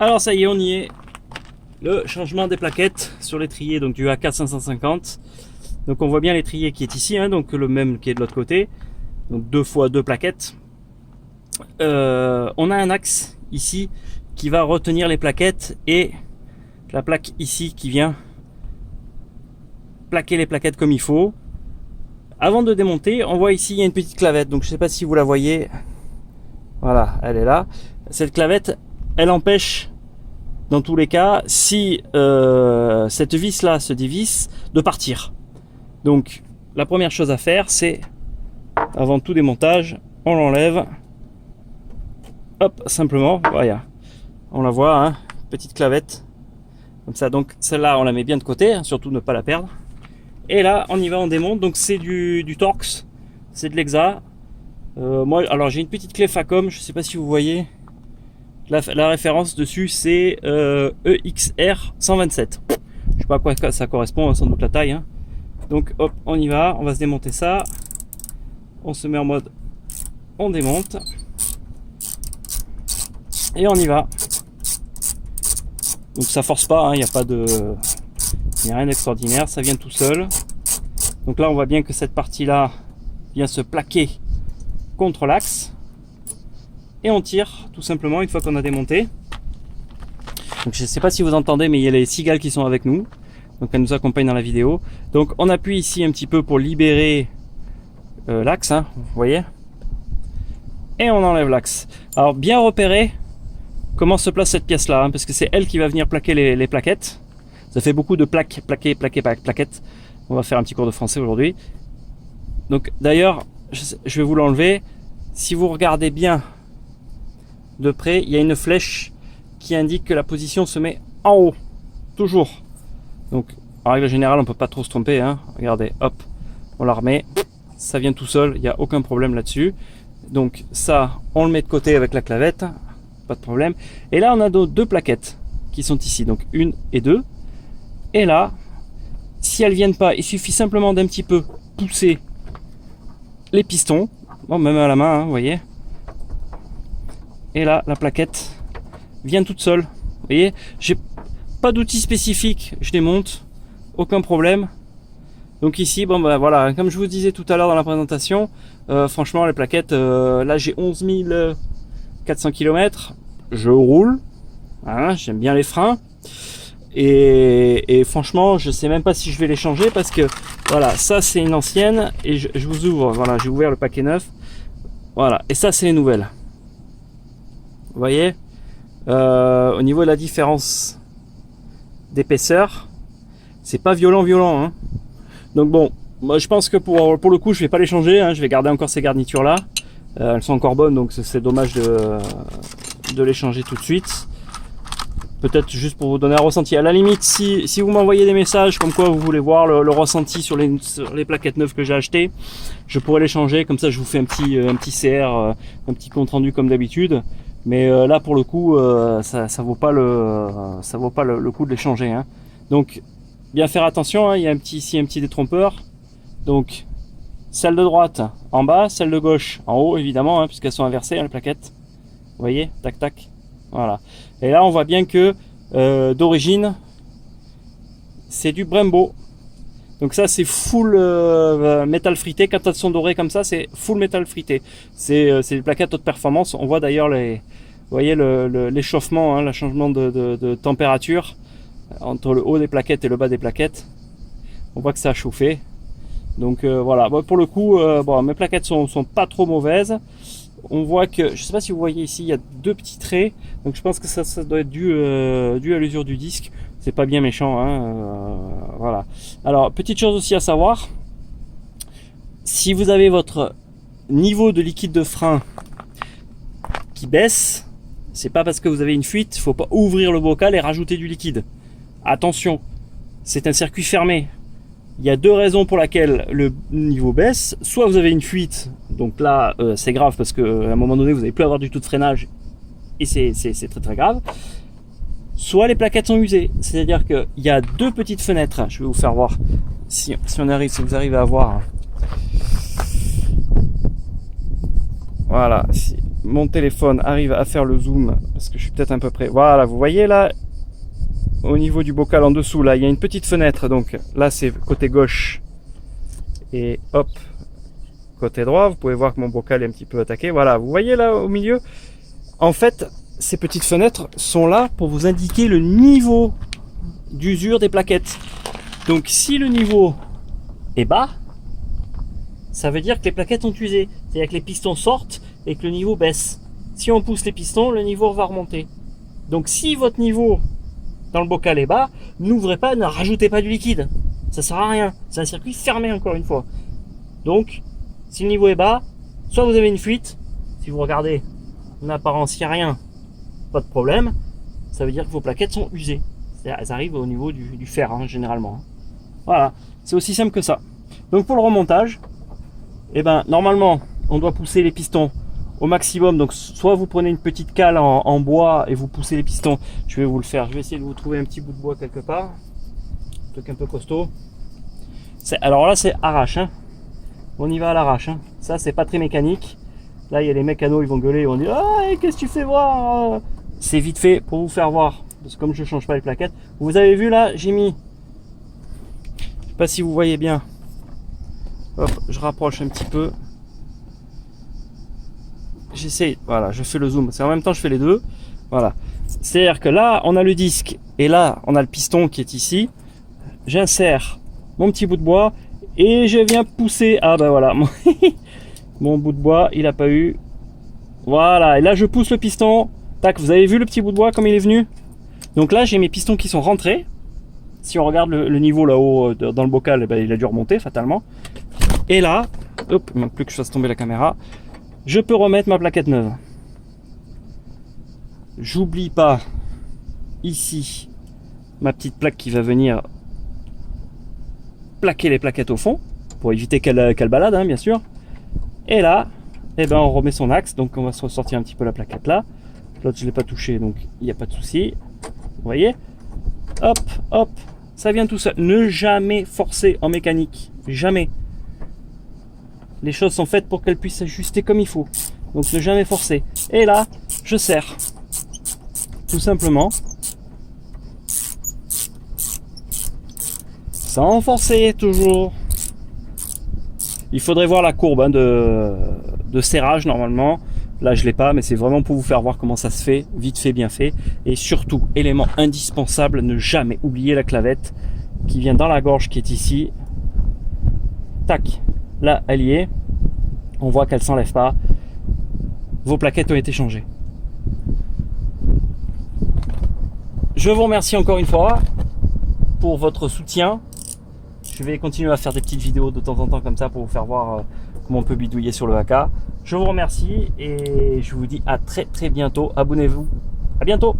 Alors ça y est, on y est. Le changement des plaquettes sur l'étrier donc du AK 550. Donc on voit bien l'étrier qui est ici, hein, donc le même qui est de l'autre côté. Donc 2 fois 2 plaquettes. On a un axe ici qui va retenir les plaquettes et la plaque ici qui vient plaquer les plaquettes comme il faut. Avant de démonter, on voit ici il y a une petite clavette. Donc je ne sais pas si vous la voyez. Voilà, elle est là. Cette clavette, elle empêche dans tous les cas, si cette vis là se dévisse, de partir. Donc la première chose à faire, c'est avant tout démontage, on l'enlève. Hop, simplement, voilà. On la voit, hein, petite clavette. Comme ça, donc celle-là, on la met bien de côté, hein, surtout ne pas la perdre. Et là, on y va, on démonte. Donc c'est du Torx, c'est de l'Exa. Moi, alors j'ai une petite clé Facom, je ne sais pas si vous voyez. La référence dessus, c'est EXR 127. Je sais pas à quoi ça correspond, hein, sans doute la taille. Hein. Donc hop, on y va, on va se démonter ça. On se met en mode, on démonte. Et on y va. Donc ça force pas, il n'y a pas de, il n'y a rien d'extraordinaire, ça vient tout seul. Donc là, on voit bien que cette partie-là vient se plaquer contre l'axe. Et on tire tout simplement une fois qu'on a démonté. Donc je ne sais pas si vous entendez, mais il y a les cigales qui sont avec nous. Donc elles nous accompagnent dans la vidéo. Donc on appuie ici un petit peu pour libérer l'axe, hein, vous voyez. Et on enlève l'axe. Alors bien repérer comment se place cette pièce là, hein, parce que c'est elle qui va venir plaquer les plaquettes. Ça fait beaucoup de plaquettes. On va faire un petit cours de français aujourd'hui. Donc d'ailleurs, je vais vous l'enlever. Si vous regardez bien de près, il y a une flèche qui indique que la position se met en haut, toujours. Donc en règle générale, on peut pas trop se tromper, hein. Regardez, hop, on la remet, ça vient tout seul, il n'y a aucun problème là-dessus. Donc ça, on le met de côté avec la clavette, pas de problème. Et là, on a 2 plaquettes qui sont ici, donc 1 et 2. Et là, si elles viennent pas, il suffit simplement d'un petit peu pousser les pistons, bon, même à la main, hein, vous voyez. Et là, la plaquette vient toute seule. Vous voyez, j'ai pas d'outil spécifique, je démonte, aucun problème. Donc ici, bon ben voilà, comme je vous disais tout à l'heure dans la présentation, franchement les plaquettes, là j'ai 11 400 km, je roule, hein, j'aime bien les freins. Et franchement, je sais même pas si je vais les changer parce que voilà, ça c'est une ancienne et je vous ouvre, voilà, j'ai ouvert le paquet neuf. Voilà, et ça c'est les nouvelles. Vous voyez, au niveau de la différence d'épaisseur, c'est pas violent, hein. Donc bon, moi je pense que pour le coup, je vais pas les changer, hein, je vais garder encore ces garnitures là. Elles sont encore bonnes, donc c'est dommage de les changer tout de suite. Peut-être juste pour vous donner un ressenti. À la limite, si vous m'envoyez des messages comme quoi vous voulez voir le ressenti sur les plaquettes neuves que j'ai achetées, je pourrais les changer. Comme ça, je vous fais un petit CR, un petit compte rendu comme d'habitude. Mais là, pour le coup, ça vaut pas le coup de les changer. Hein. Donc, bien faire attention. Hein, il y a ici un petit détrompeur. Donc, celle de droite en bas, celle de gauche en haut, évidemment, hein, puisqu'elles sont inversées, hein, les plaquettes. Vous voyez, tac, tac. Voilà. Et là, on voit bien que d'origine, c'est du Brembo. Donc ça, c'est full métal frité. Quand elles sont dorées comme ça, c'est full métal frité. C'est des plaquettes haute performance. On voit d'ailleurs vous voyez l'échauffement, hein, le changement de température entre le haut des plaquettes et le bas des plaquettes. On voit que ça a chauffé. Donc voilà. Bon, pour le coup, bon, mes plaquettes sont pas trop mauvaises. On voit que, je sais pas si vous voyez ici, il y a 2 petits traits. Donc je pense que ça doit être dû à l'usure du disque. C'est pas bien méchant, hein, voilà. Alors, petite chose aussi à savoir, si vous avez votre niveau de liquide de frein qui baisse, c'est pas parce que vous avez une fuite, il faut pas ouvrir le bocal et rajouter du liquide. Attention, c'est un circuit fermé. Il y a 2 raisons pour lesquelles le niveau baisse. Soit vous avez une fuite, donc là c'est grave parce qu'à un moment donné vous n'allez plus avoir du tout de freinage et c'est très très grave. Soit les plaquettes sont usées, c'est-à-dire qu'il y a 2 petites fenêtres. Je vais vous faire voir si vous arrivez à voir. Voilà, mon téléphone arrive à faire le zoom, parce que je suis peut-être un peu près. Voilà, vous voyez là, au niveau du bocal en dessous, là, il y a une petite fenêtre. Donc là, c'est côté gauche. Et hop, côté droit, vous pouvez voir que mon bocal est un petit peu attaqué. Voilà, vous voyez là au milieu. En fait, ces petites fenêtres sont là pour vous indiquer le niveau d'usure des plaquettes. Donc si le niveau est bas, ça veut dire que les plaquettes ont usé. C'est-à-dire que les pistons sortent et que le niveau baisse. Si on pousse les pistons, le niveau va remonter. Donc si votre niveau dans le bocal est bas, n'ouvrez pas, ne rajoutez pas du liquide. Ça sert à rien. C'est un circuit fermé encore une fois. Donc, si le niveau est bas, soit vous avez une fuite. Si vous regardez, en apparence, il n'y a rien. Pas de problème. Ça veut dire que vos plaquettes sont usées. Elles arrivent au niveau du fer, hein, généralement. Voilà. C'est aussi simple que ça. Donc pour le remontage, eh ben, normalement, on doit pousser les pistons au maximum. Donc soit vous prenez une petite cale en bois et vous poussez les pistons. Je vais vous le faire. Je vais essayer de vous trouver un petit bout de bois quelque part. Un truc un peu costaud. Alors là, c'est arrache. Hein. On y va à l'arrache. Hein. Ça, c'est pas très mécanique. Là, il y a les mécanos, ils vont gueuler. Ils vont dire, ah, qu'est-ce que tu fais voir? C'est vite fait pour vous faire voir. Parce que comme je change pas les plaquettes. Vous avez vu là, j'ai mis. Je sais pas si vous voyez bien. Hop, je rapproche un petit peu. J'essaie, voilà, je fais le zoom. C'est en même temps, je fais les deux. Voilà. C'est-à-dire que là, on a le disque. Et là, on a le piston qui est ici. J'insère mon petit bout de bois. Et je viens pousser. Ah ben voilà. Mon bout de bois, il n'a pas eu. Voilà. Et là, je pousse le piston. Tac, vous avez vu le petit bout de bois comme il est venu? Donc là, j'ai mes pistons qui sont rentrés. Si on regarde le niveau là-haut dans le bocal, eh ben, il a dû remonter fatalement. Et là, hop, il manque plus que je fasse tomber la caméra. Je peux remettre ma plaquette neuve. J'oublie pas ici ma petite plaque qui va venir plaquer les plaquettes au fond pour éviter qu'elle balade, hein, bien sûr. Et là, eh ben, on remet son axe. Donc on va se ressortir un petit peu la plaquette là. L'autre, je ne l'ai pas touché, donc il n'y a pas de souci. Vous voyez? Hop, hop, ça vient tout seul. Ne jamais forcer en mécanique. Jamais. Les choses sont faites pour qu'elles puissent s'ajuster comme il faut. Donc ne jamais forcer. Et là, je serre. Tout simplement. Sans forcer, toujours. Il faudrait voir la courbe, hein, de serrage normalement. Là, je ne l'ai pas, mais c'est vraiment pour vous faire voir comment ça se fait. Vite fait, bien fait. Et surtout, élément indispensable, ne jamais oublier la clavette qui vient dans la gorge qui est ici. Tac. Là, elle y est. On voit qu'elle ne s'enlève pas. Vos plaquettes ont été changées. Je vous remercie encore une fois pour votre soutien. Je vais continuer à faire des petites vidéos de temps en temps comme ça pour vous faire voir comment on peut bidouiller sur le AK. Je vous remercie et je vous dis à très bientôt. Abonnez-vous. À bientôt.